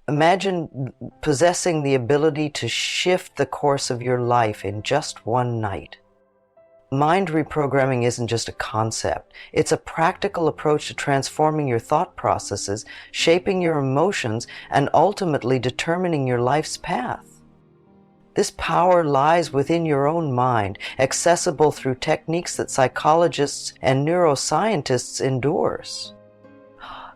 Imagine possessing the ability to shift the course of your life in just one night. Mind reprogramming isn't just a concept. It's a practical approach to transforming your thought processes, shaping your emotions, and ultimately determining your life's path. This power lies within your own mind, accessible through techniques that psychologists and neuroscientists endorse.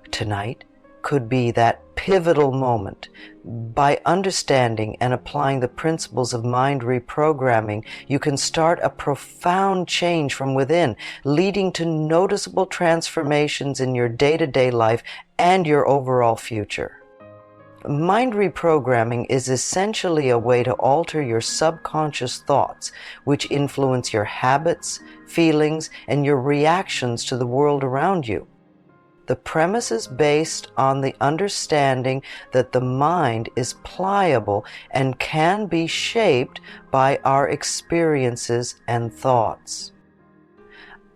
Tonight could be that pivotal moment. By understanding and applying the principles of mind reprogramming, you can start a profound change from within, leading to noticeable transformations in your day-to-day life and your overall future. Mind reprogramming is essentially a way to alter your subconscious thoughts, which influence your habits, feelings, and your reactions to the world around you. The premise is based on the understanding that the mind is pliable and can be shaped by our experiences and thoughts.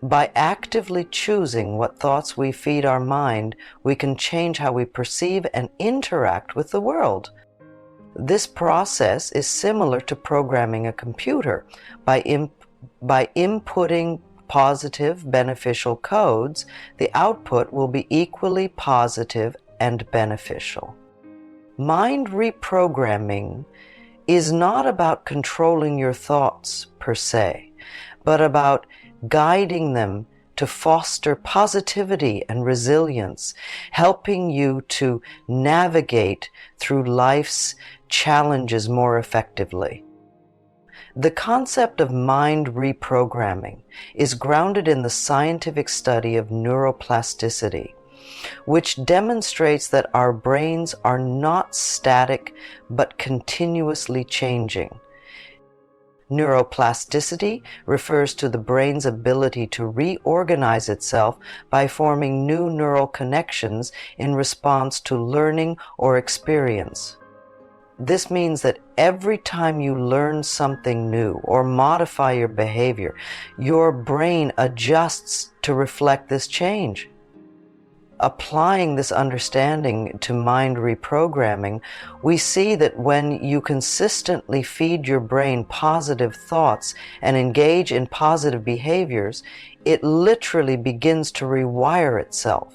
By actively choosing what thoughts we feed our mind, we can change how we perceive and interact with the world. This process is similar to programming a computer. By inputting positive, beneficial codes, the output will be equally positive and beneficial. Mind reprogramming is not about controlling your thoughts per se, but about guiding them to foster positivity and resilience, helping you to navigate through life's challenges more effectively. The concept of mind reprogramming is grounded in the scientific study of neuroplasticity, which demonstrates that our brains are not static but continuously changing. Neuroplasticity refers to the brain's ability to reorganize itself by forming new neural connections in response to learning or experience. This means that every time you learn something new or modify your behavior, your brain adjusts to reflect this change. Applying this understanding to mind reprogramming, we see that when you consistently feed your brain positive thoughts and engage in positive behaviors, it literally begins to rewire itself.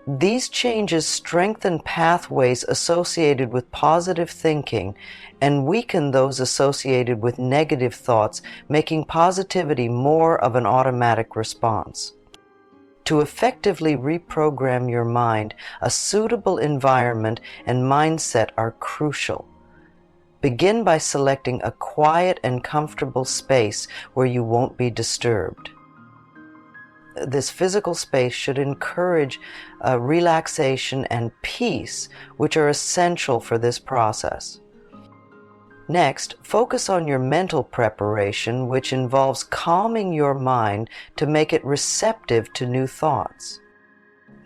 These changes strengthen pathways associated with positive thinking and weaken those associated with negative thoughts, making positivity more of an automatic response. To effectively reprogram your mind, a suitable environment and mindset are crucial. Begin by selecting a quiet and comfortable space where you won't be disturbed. This physical space should encourage relaxation and peace, which are essential for this process. Next, focus on your mental preparation, which involves calming your mind to make it receptive to new thoughts.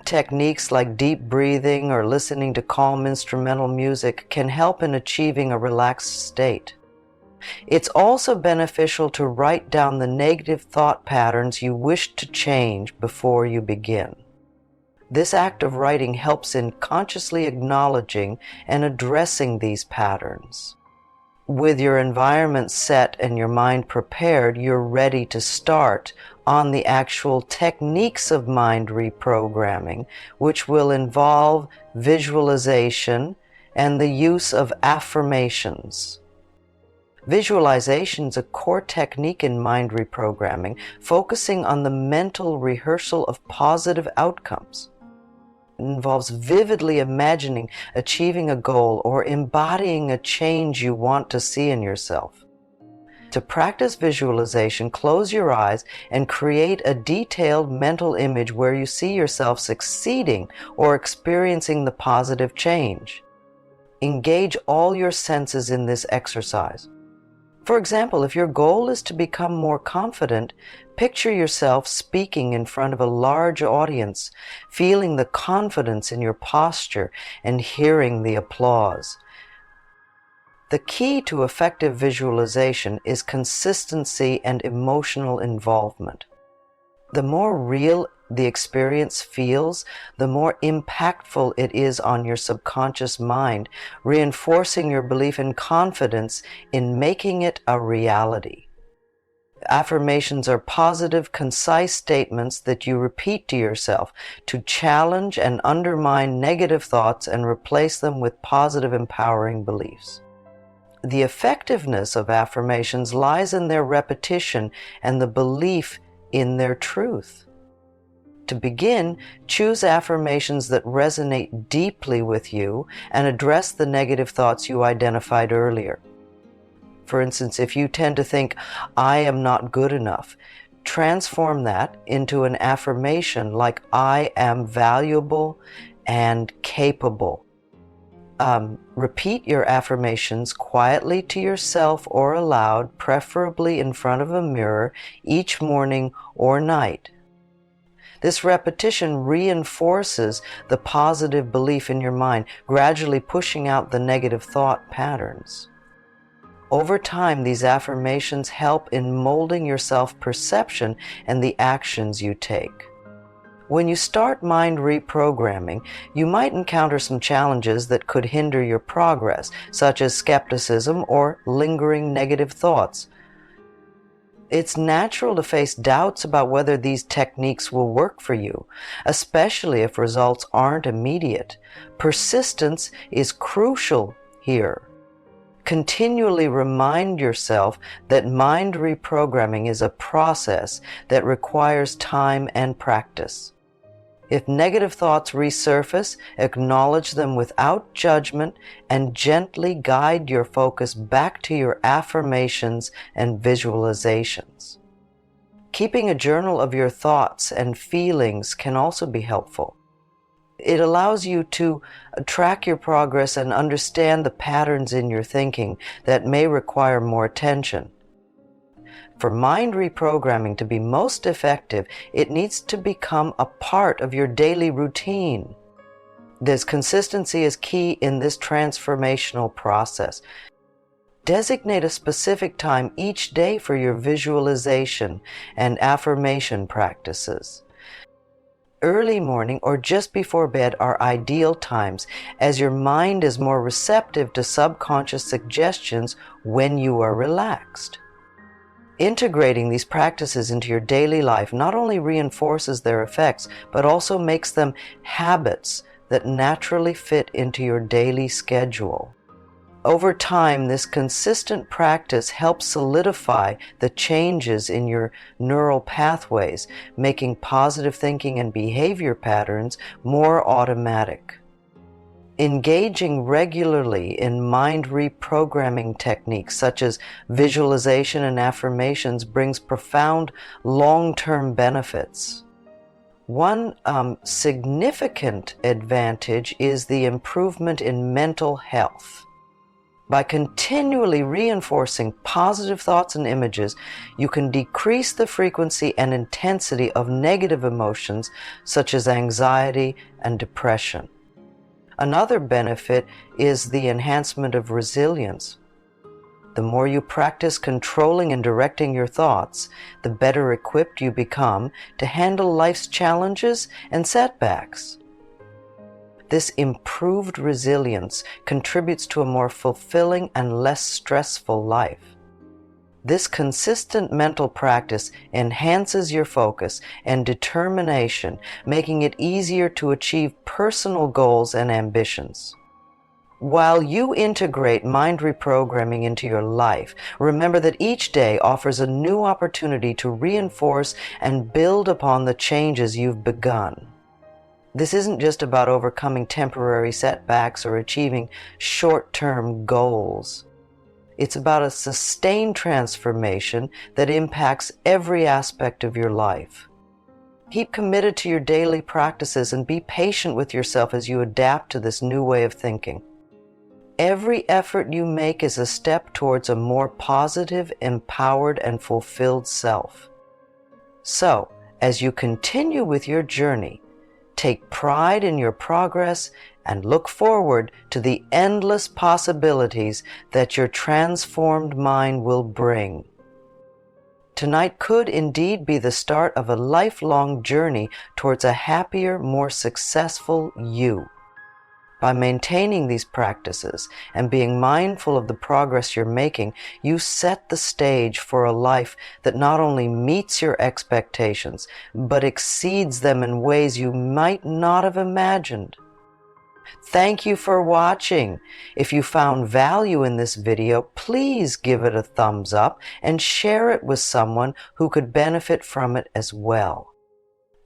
Techniques like deep breathing or listening to calm instrumental music can help in achieving a relaxed state. It's also beneficial to write down the negative thought patterns you wish to change before you begin. This act of writing helps in consciously acknowledging and addressing these patterns. With your environment set and your mind prepared, you're ready to start on the actual techniques of mind reprogramming, which will involve visualization and the use of affirmations. Visualization is a core technique in mind reprogramming, focusing on the mental rehearsal of positive outcomes. It involves vividly imagining achieving a goal or embodying a change you want to see in yourself. To practice visualization, close your eyes and create a detailed mental image where you see yourself succeeding or experiencing the positive change. Engage all your senses in this exercise. For example, if your goal is to become more confident, picture yourself speaking in front of a large audience, feeling the confidence in your posture and hearing the applause. The key to effective visualization is consistency and emotional involvement. The more real the experience feels, the more impactful it is on your subconscious mind, reinforcing your belief and confidence in making it a reality. Affirmations are positive, concise statements that you repeat to yourself to challenge and undermine negative thoughts and replace them with positive, empowering beliefs. The effectiveness of affirmations lies in their repetition and the belief in their truth. To begin, choose affirmations that resonate deeply with you and address the negative thoughts you identified earlier. For instance, if you tend to think, "I am not good enough," transform that into an affirmation like, "I am valuable and capable." Repeat your affirmations quietly to yourself or aloud, preferably in front of a mirror, each morning or night. This repetition reinforces the positive belief in your mind, gradually pushing out the negative thought patterns. Over time, these affirmations help in molding your self-perception and the actions you take. When you start mind reprogramming, you might encounter some challenges that could hinder your progress, such as skepticism or lingering negative thoughts. It's natural to face doubts about whether these techniques will work for you, especially if results aren't immediate. Persistence is crucial here. Continually remind yourself that mind reprogramming is a process that requires time and practice. If negative thoughts resurface, acknowledge them without judgment and gently guide your focus back to your affirmations and visualizations. Keeping a journal of your thoughts and feelings can also be helpful. It allows you to track your progress and understand the patterns in your thinking that may require more attention. For mind reprogramming to be most effective, it needs to become a part of your daily routine. This consistency is key in this transformational process. Designate a specific time each day for your visualization and affirmation practices. Early morning or just before bed are ideal times, as your mind is more receptive to subconscious suggestions when you are relaxed. Integrating these practices into your daily life not only reinforces their effects, but also makes them habits that naturally fit into your daily schedule. Over time, this consistent practice helps solidify the changes in your neural pathways, making positive thinking and behavior patterns more automatic. Engaging regularly in mind reprogramming techniques such as visualization and affirmations brings profound long-term benefits. One significant advantage is the improvement in mental health. By continually reinforcing positive thoughts and images, you can decrease the frequency and intensity of negative emotions such as anxiety and depression. Another benefit is the enhancement of resilience. The more you practice controlling and directing your thoughts, the better equipped you become to handle life's challenges and setbacks. This improved resilience contributes to a more fulfilling and less stressful life. This consistent mental practice enhances your focus and determination, making it easier to achieve personal goals and ambitions. While you integrate mind reprogramming into your life, remember that each day offers a new opportunity to reinforce and build upon the changes you've begun. This isn't just about overcoming temporary setbacks or achieving short-term goals. It's about a sustained transformation that impacts every aspect of your life. Keep committed to your daily practices and be patient with yourself as you adapt to this new way of thinking. Every effort you make is a step towards a more positive, empowered, and fulfilled self. So, as you continue with your journey, take pride in your progress and look forward to the endless possibilities that your transformed mind will bring. Tonight could indeed be the start of a lifelong journey towards a happier, more successful you. By maintaining these practices and being mindful of the progress you're making, you set the stage for a life that not only meets your expectations, but exceeds them in ways you might not have imagined. Thank you for watching. If you found value in this video, please give it a thumbs up and share it with someone who could benefit from it as well.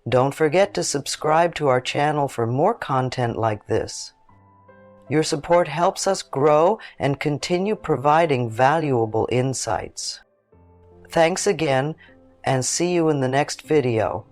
Don't forget to subscribe to our channel for more content like this. Your support helps us grow and continue providing valuable insights. Thanks again, and see you in the next video.